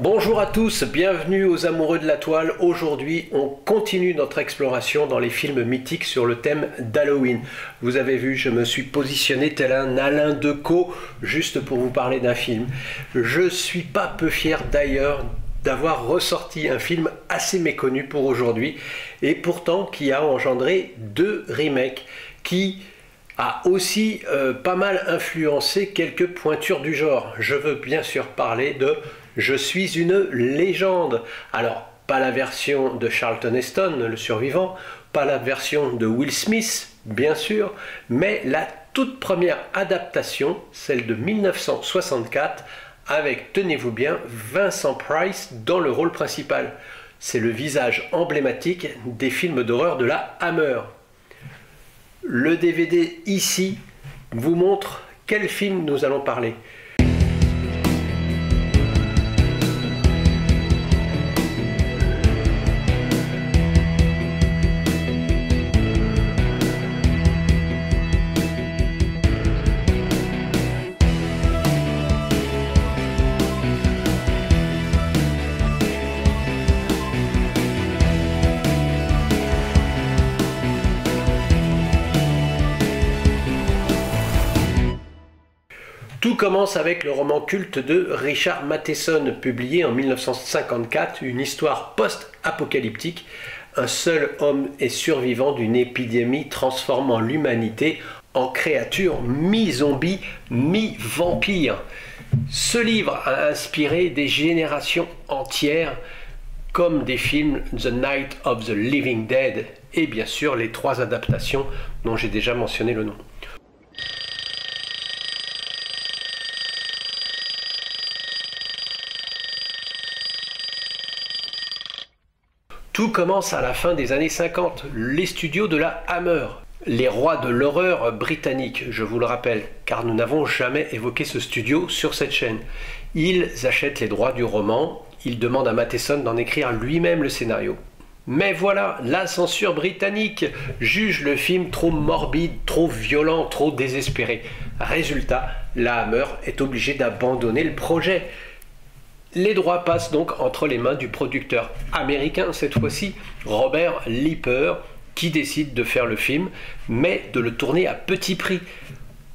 Bonjour à tous, bienvenue aux amoureux de la toile. Aujourd'hui, on continue notre exploration dans les films mythiques sur le thème d'Halloween. Vous avez vu, je me suis positionné tel un Alain Decaux juste pour vous parler d'un film. Je suis pas peu fier d'ailleurs d'avoir ressorti un film assez méconnu pour aujourd'hui et pourtant qui a engendré deux remakes qui a aussi pas mal influencé quelques pointures du genre. Je veux bien sûr parler de Je suis une légende. Alors, pas la version de Charlton Heston, le survivant, pas la version de Will Smith, bien sûr, mais la toute première adaptation, celle de 1964, avec, tenez-vous bien, Vincent Price dans le rôle principal. C'est le visage emblématique des films d'horreur de la Hammer. Le DVD ici vous montre quel film nous allons parler. Tout commence avec le roman culte de Richard Matheson, publié en 1954, une histoire post-apocalyptique. Un seul homme est survivant d'une épidémie transformant l'humanité en créature mi-zombie, mi-vampire. Ce livre a inspiré des générations entières, comme des films The Night of the Living Dead et bien sûr les trois adaptations dont j'ai déjà mentionné le nom. Tout commence à la fin des années 50, les studios de la Hammer, les rois de l'horreur britannique, je vous le rappelle, car nous n'avons jamais évoqué ce studio sur cette chaîne. Ils achètent les droits du roman, ils demandent à Matheson d'en écrire lui-même le scénario. Mais voilà, la censure britannique juge le film trop morbide, trop violent, trop désespéré. Résultat, la Hammer est obligée d'abandonner le projet. Les droits passent donc entre les mains du producteur américain, cette fois-ci, Robert Leeper, qui décide de faire le film, mais de le tourner à petit prix.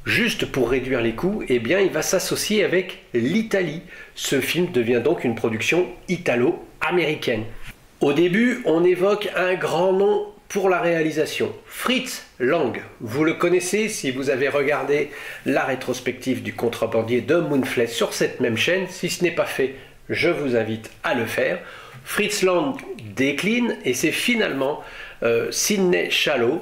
Juste pour réduire les coûts, eh bien, il va s'associer avec l'Italie. Ce film devient donc une production italo-américaine. Au début, on évoque un grand nom pour la réalisation, Fritz Lang. Vous le connaissez si vous avez regardé la rétrospective du contrebandier de Moonflesh sur cette même chaîne. Si ce n'est pas fait, je vous invite à le faire. Fritz Lang décline et c'est finalement Sidney Chalaut.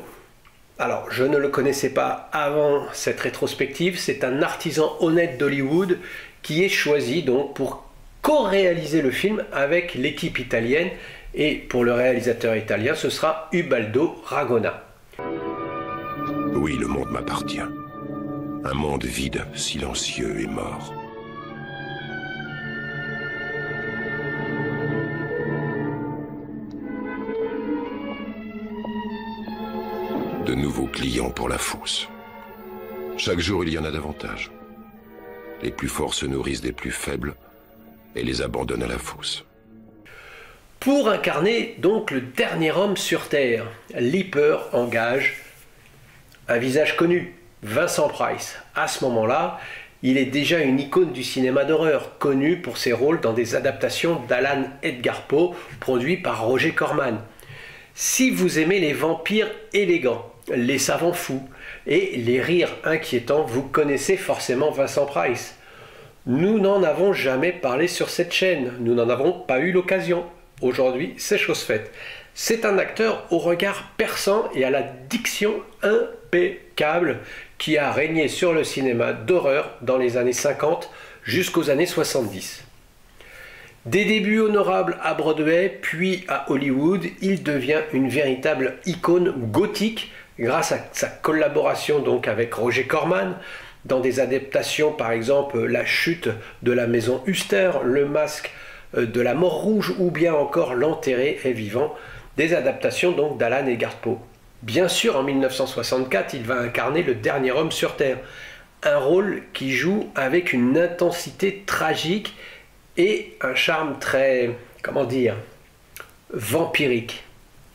Alors, je ne le connaissais pas avant cette rétrospective. C'est un artisan honnête d'Hollywood qui est choisi donc pour co-réaliser le film avec l'équipe italienne. Et pour le réalisateur italien, ce sera Ubaldo Ragona. Oui, le monde m'appartient. Un monde vide, silencieux et mort. De nouveaux clients pour la fosse. Chaque jour, il y en a davantage. Les plus forts se nourrissent des plus faibles et les abandonnent à la fosse. Pour incarner donc le dernier homme sur Terre, Leeper engage un visage connu, Vincent Price. À ce moment-là, il est déjà une icône du cinéma d'horreur, connu pour ses rôles dans des adaptations d'Alan Edgar Poe, produits par Roger Corman. Si vous aimez les vampires élégants, les savants fous et les rires inquiétants, vous connaissez forcément Vincent Price. Nous n'en avons jamais parlé sur cette chaîne, nous n'en avons pas eu l'occasion. Aujourd'hui, c'est chose faite. C'est un acteur au regard perçant et à la diction impeccable qui a régné sur le cinéma d'horreur dans les années 50 jusqu'aux années 70. Des débuts honorables à Broadway, puis à Hollywood, il devient une véritable icône gothique grâce à sa collaboration donc avec Roger Corman dans des adaptations, par exemple La chute de la maison Huster, Le masque de la mort rouge ou bien encore L'enterré est vivant, des adaptations donc d'Alan Edgar Poe. Bien sûr, en 1964, il va incarner le dernier homme sur Terre, un rôle qui joue avec une intensité tragique et un charme très, comment dire, vampirique.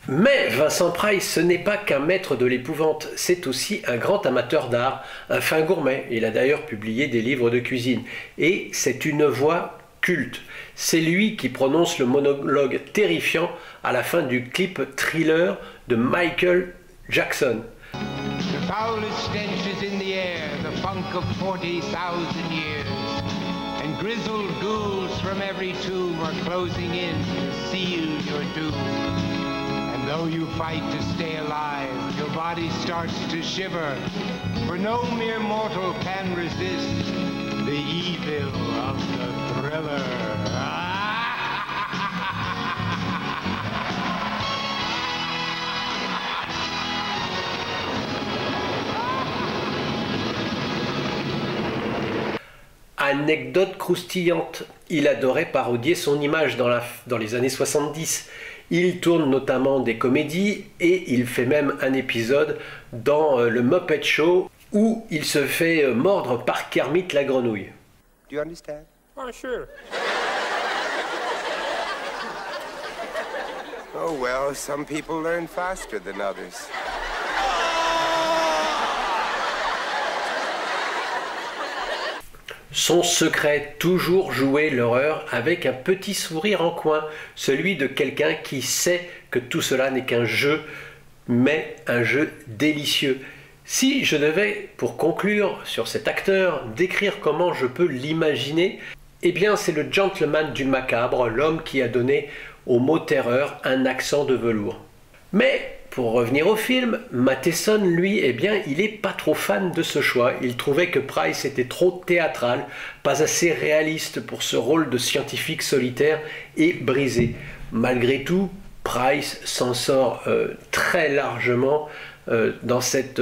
Mais Vincent Price, ce n'est pas qu'un maître de l'épouvante, c'est aussi un grand amateur d'art, un fin gourmet. Il a d'ailleurs publié des livres de cuisine. Et c'est une voix culte. C'est lui qui prononce le monologue terrifiant à la fin du clip Thriller de Michael Jackson. The foulest stench is in the air, the funk of 40,000 years. And grizzled ghouls from every tomb are closing in to seal your doom. And though you fight to stay alive, your body starts to shiver. For no mere mortal can resist the evil of the thriller. Anecdote croustillante, il adorait parodier son image dans les années 70. Il tourne notamment des comédies et il fait même un épisode dans le Muppet Show où il se fait mordre par Kermit la grenouille. Do you understand? Oh, sure. Oh well, some people learn faster than others. Son secret, toujours jouer l'horreur avec un petit sourire en coin, celui de quelqu'un qui sait que tout cela n'est qu'un jeu, mais un jeu délicieux. Si je devais, pour conclure sur cet acteur, décrire comment je peux l'imaginer, eh bien c'est le gentleman du macabre, l'homme qui a donné au mot terreur un accent de velours. Mais pour revenir au film, Matheson, lui, eh bien, il n'est pas trop fan de ce choix. Il trouvait que Price était trop théâtral, pas assez réaliste pour ce rôle de scientifique solitaire et brisé. Malgré tout, Price s'en sort très largement dans cette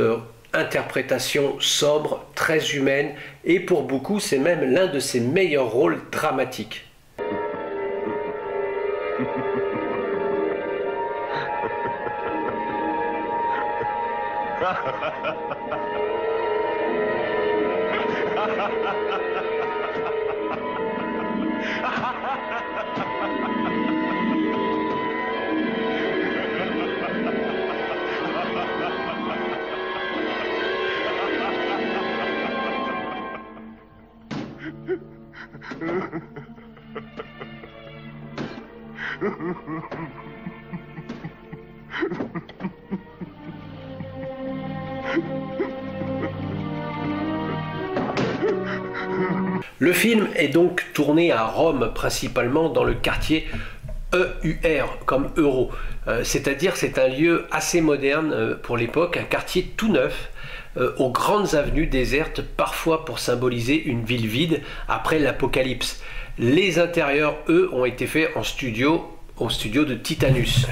interprétation sobre, très humaine, et pour beaucoup, c'est même l'un de ses meilleurs rôles dramatiques. Le film est donc tourné à Rome, principalement dans le quartier EUR, comme euro. C'est-à-dire c'est un lieu assez moderne pour l'époque, un quartier tout neuf, aux grandes avenues désertes, parfois pour symboliser une ville vide après l'apocalypse. Les intérieurs, eux, ont été faits en studio, au studio de Titanus.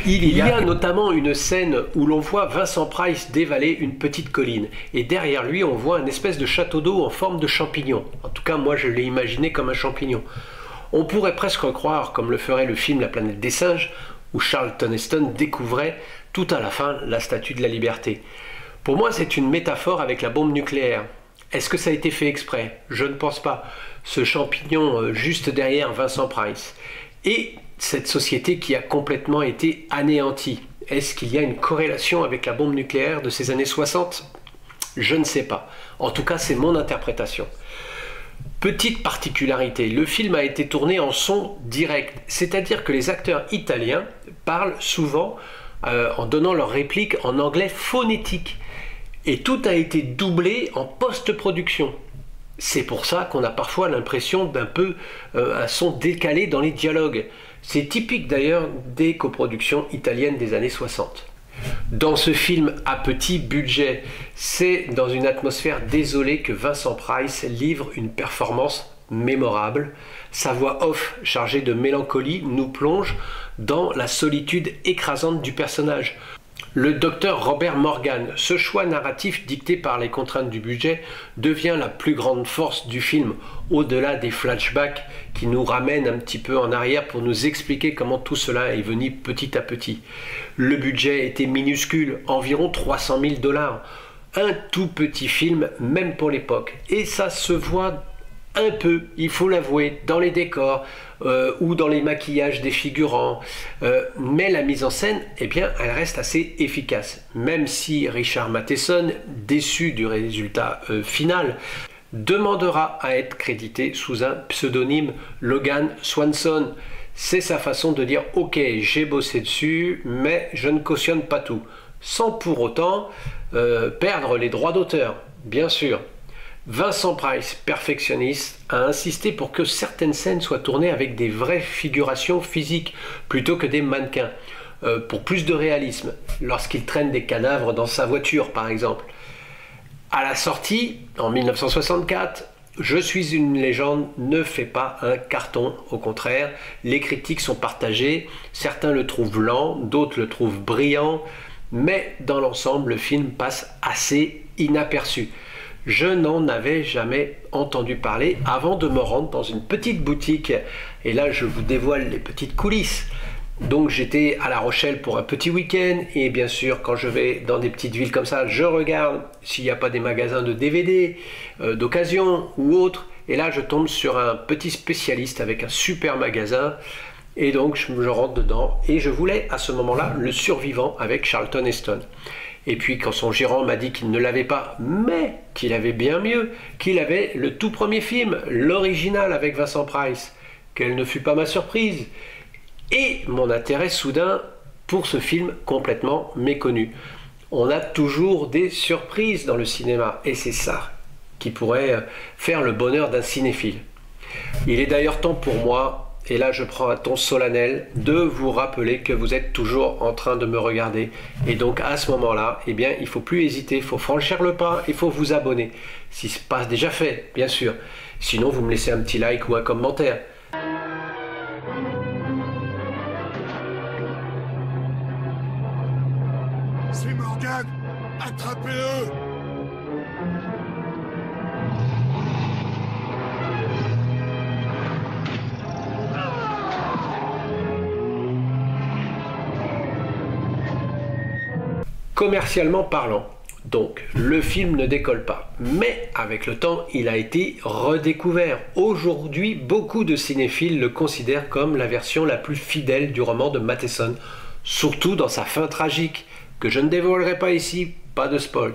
Il y a notamment une scène où l'on voit Vincent Price dévaler une petite colline. Et derrière lui, on voit une espèce de château d'eau en forme de champignon. En tout cas, moi, je l'ai imaginé comme un champignon. On pourrait presque croire, comme le ferait le film La planète des singes, où Charlton Heston découvrait tout à la fin la Statue de la Liberté. Pour moi, c'est une métaphore avec la bombe nucléaire. Est-ce que ça a été fait exprès? Je ne pense pas. Ce champignon juste derrière Vincent Price. Et cette société qui a complètement été anéantie. Est-ce qu'il y a une corrélation avec la bombe nucléaire de ces années 60? Je ne sais pas. En tout cas, c'est mon interprétation. Petite particularité, le film a été tourné en son direct, c'est-à-dire que les acteurs italiens parlent souvent en donnant leurs répliques en anglais phonétique. Et tout a été doublé en post-production. C'est pour ça qu'on a parfois l'impression d'un peu un son décalé dans les dialogues. C'est typique d'ailleurs des coproductions italiennes des années 60. Dans ce film à petit budget, c'est dans une atmosphère désolée que Vincent Price livre une performance mémorable. Sa voix off chargée de mélancolie nous plonge dans la solitude écrasante du personnage. Le docteur Robert Morgan, ce choix narratif dicté par les contraintes du budget devient la plus grande force du film, au-delà des flashbacks qui nous ramènent un petit peu en arrière pour nous expliquer comment tout cela est venu petit à petit. Le budget était minuscule, environ 300 000 $. Un tout petit film, même pour l'époque. Et ça se voit un peu, il faut l'avouer, dans les décors ou dans les maquillages des figurants, mais la mise en scène, eh bien, elle reste assez efficace, même si Richard Matheson, déçu du résultat final, demandera à être crédité sous un pseudonyme Logan Swanson. C'est sa façon de dire « Ok, j'ai bossé dessus, mais je ne cautionne pas tout », sans pour autant perdre les droits d'auteur, bien sûr. Vincent Price, perfectionniste, a insisté pour que certaines scènes soient tournées avec des vraies figurations physiques plutôt que des mannequins, pour plus de réalisme, lorsqu'il traîne des cadavres dans sa voiture par exemple. À la sortie, en 1964, Je suis une légende ne fait pas un carton, au contraire, les critiques sont partagées, certains le trouvent lent, d'autres le trouvent brillant, mais dans l'ensemble, le film passe assez inaperçu. Je n'en avais jamais entendu parler avant de me rendre dans une petite boutique, et là je vous dévoile les petites coulisses. Donc j'étais à La Rochelle pour un petit week-end, et bien sûr quand je vais dans des petites villes comme ça, je regarde s'il n'y a pas des magasins de DVD, d'occasion ou autres, et là je tombe sur un petit spécialiste avec un super magasin, et donc je rentre dedans, et je voulais à ce moment-là Le Survivant avec Charlton Heston. Et puis quand son gérant m'a dit qu'il ne l'avait pas, mais qu'il avait bien mieux, qu'il avait le tout premier film, l'original avec Vincent Price, quelle ne fut pas ma surprise et mon intérêt soudain pour ce film complètement méconnu. On a toujours des surprises dans le cinéma, et c'est ça qui pourrait faire le bonheur d'un cinéphile. Il est d'ailleurs temps pour moi, et là je prends un ton solennel, de vous rappeler que vous êtes toujours en train de me regarder, et donc à ce moment-là, eh bien, il ne faut plus hésiter, il faut franchir le pas, il faut vous abonner, si ce n'est pas déjà fait, bien sûr. Sinon, vous me laissez un petit like ou un commentaire. C'est Morgan! Attrapez-le! Commercialement parlant, donc, le film ne décolle pas. Mais avec le temps, il a été redécouvert. Aujourd'hui, beaucoup de cinéphiles le considèrent comme la version la plus fidèle du roman de Matheson, surtout dans sa fin tragique, que je ne dévoilerai pas ici, pas de spoil.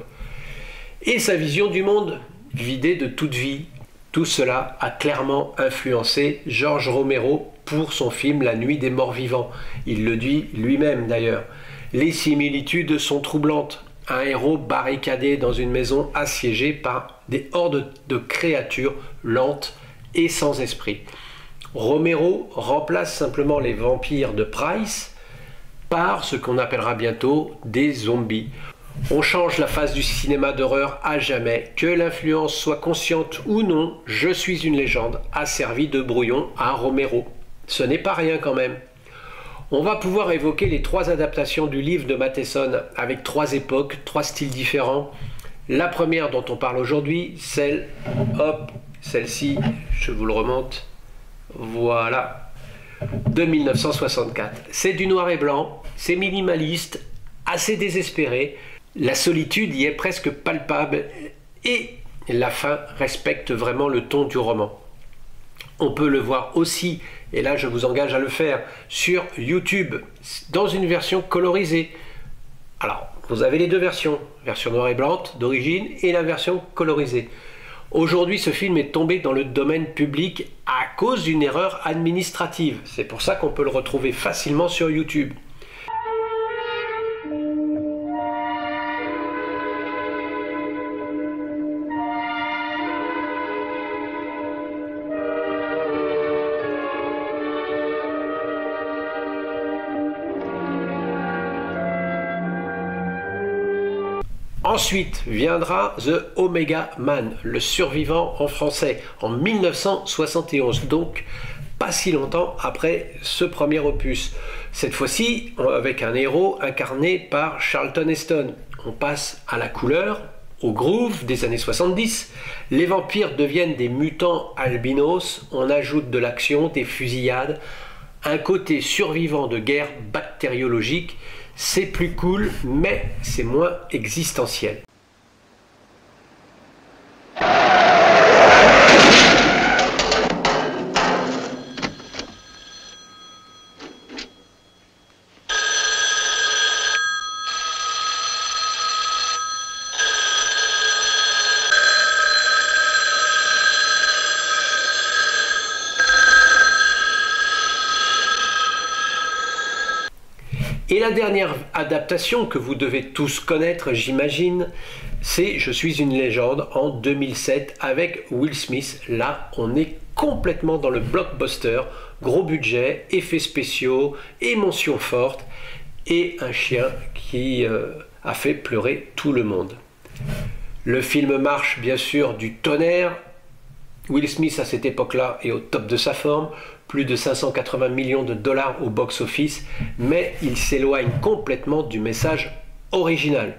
Et sa vision du monde, vidée de toute vie. Tout cela a clairement influencé George Romero pour son film La Nuit des Morts Vivants. Il le dit lui-même d'ailleurs. Les similitudes sont troublantes. Un héros barricadé dans une maison assiégée par des hordes de créatures lentes et sans esprit. Romero remplace simplement les vampires de Price par ce qu'on appellera bientôt des zombies. On change la face du cinéma d'horreur à jamais, que l'influence soit consciente ou non, Je suis une légende a servi de brouillon à Romero. Ce n'est pas rien quand même. On va pouvoir évoquer les 3 adaptations du livre de Matheson avec 3 époques, 3 styles différents. La première dont on parle aujourd'hui, celle-ci, je vous le remonte, voilà, de 1964. C'est du noir et blanc, c'est minimaliste, assez désespéré, la solitude y est presque palpable et la fin respecte vraiment le ton du roman. On peut le voir aussi, et là je vous engage à le faire, sur YouTube, dans une version colorisée. Alors, vous avez les 2 versions, version noir et blanc d'origine et la version colorisée. Aujourd'hui, ce film est tombé dans le domaine public à cause d'une erreur administrative. C'est pour ça qu'on peut le retrouver facilement sur YouTube. Ensuite viendra The Omega Man, Le Survivant en français, en 1971, donc pas si longtemps après ce premier opus. Cette fois-ci, avec un héros incarné par Charlton Heston. On passe à la couleur, au groove des années 70. Les vampires deviennent des mutants albinos, on ajoute de l'action, des fusillades, un côté survivant de guerre bactériologique. C'est plus cool, mais c'est moins existentiel. Et la dernière adaptation que vous devez tous connaître, j'imagine, c'est Je suis une légende en 2007 avec Will Smith. Là, on est complètement dans le blockbuster, gros budget, effets spéciaux, émotions fortes et un chien qui a fait pleurer tout le monde. Le film marche bien sûr du tonnerre. Will Smith à cette époque-là est au top de sa forme, plus de 580 millions de dollars au box-office, mais il s'éloigne complètement du message original.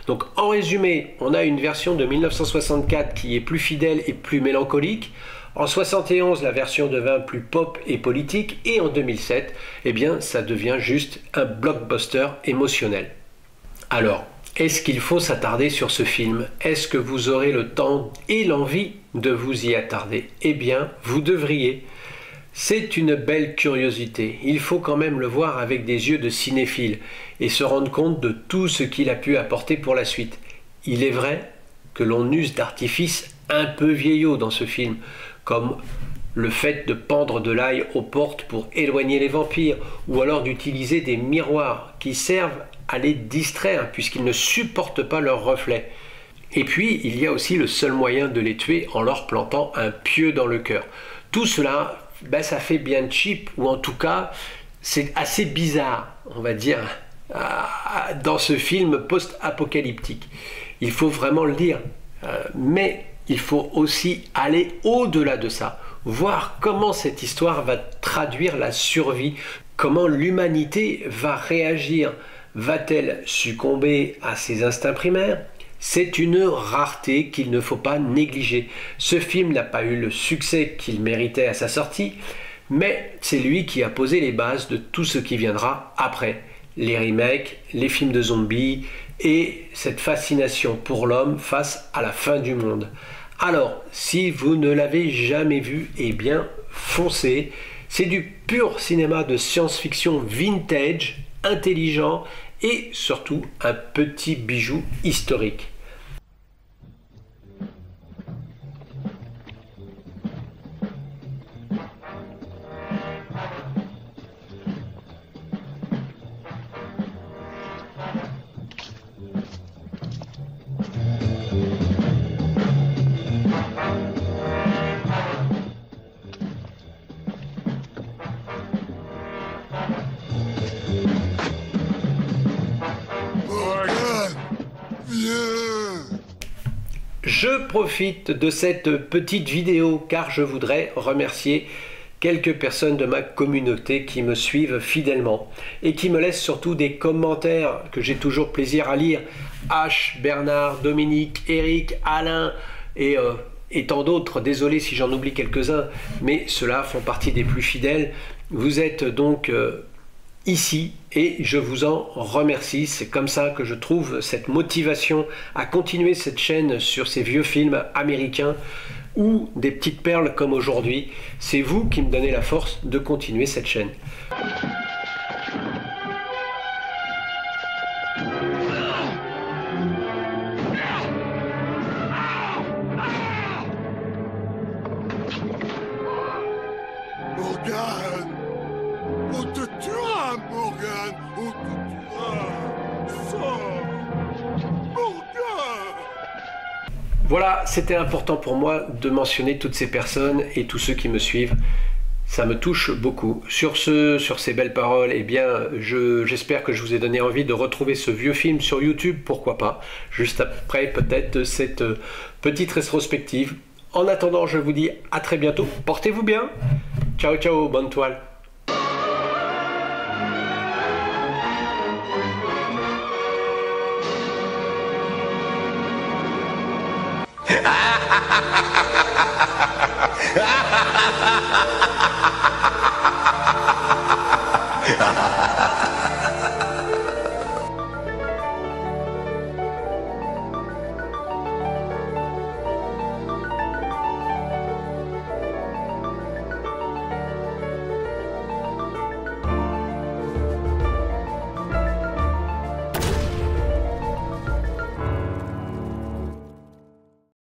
Donc en résumé, on a une version de 1964 qui est plus fidèle et plus mélancolique. En 71, la version devint plus pop et politique. Et en 2007, eh bien, ça devient juste un blockbuster émotionnel. Alors, est-ce qu'il faut s'attarder sur ce film? Est-ce que vous aurez le temps et l'envie de vous y attarder? Eh bien, vous devriez. C'est une belle curiosité. Il faut quand même le voir avec des yeux de cinéphile et se rendre compte de tout ce qu'il a pu apporter pour la suite. Il est vrai que l'on use d'artifices un peu vieillots dans ce film, comme le fait de pendre de l'ail aux portes pour éloigner les vampires, ou alors d'utiliser des miroirs qui servent à les distraire puisqu'ils ne supportent pas leurs reflets. Et puis, il y a aussi le seul moyen de les tuer en leur plantant un pieu dans le cœur. Tout cela, ben, ça fait bien cheap, ou en tout cas, c'est assez bizarre, on va dire, dans ce film post-apocalyptique. Il faut vraiment le dire, mais il faut aussi aller au-delà de ça, voir comment cette histoire va traduire la survie, comment l'humanité va réagir. Va-t-elle succomber à ses instincts primaires? C'est une rareté qu'il ne faut pas négliger. Ce film n'a pas eu le succès qu'il méritait à sa sortie, mais c'est lui qui a posé les bases de tout ce qui viendra après. Les remakes, les films de zombies et cette fascination pour l'homme face à la fin du monde. Alors, si vous ne l'avez jamais vu, eh bien, foncez. C'est du pur cinéma de science-fiction vintage, intelligent et surtout un petit bijou historique. Je profite de cette petite vidéo car je voudrais remercier quelques personnes de ma communauté qui me suivent fidèlement et qui me laissent surtout des commentaires que j'ai toujours plaisir à lire. H, Bernard, Dominique, Eric, Alain et tant d'autres. Désolé si j'en oublie quelques-uns, mais ceux-là font partie des plus fidèles. Vous êtes donc ici et je vous en remercie. C'est comme ça que je trouve cette motivation à continuer cette chaîne sur ces vieux films américains ou des petites perles comme aujourd'hui. C'est vous qui me donnez la force de continuer cette chaîne. Morgan! On te tuera, Morgan! On te tuera! Sors! Morgan! Voilà, c'était important pour moi de mentionner toutes ces personnes et tous ceux qui me suivent. Ça me touche beaucoup. Sur ces belles paroles, eh bien, j'espère que je vous ai donné envie de retrouver ce vieux film sur YouTube, pourquoi pas, juste après peut-être cette petite rétrospective. En attendant, je vous dis à très bientôt. Portez-vous bien. Ciao, ciao, bonne toile. Ha ha ha ha!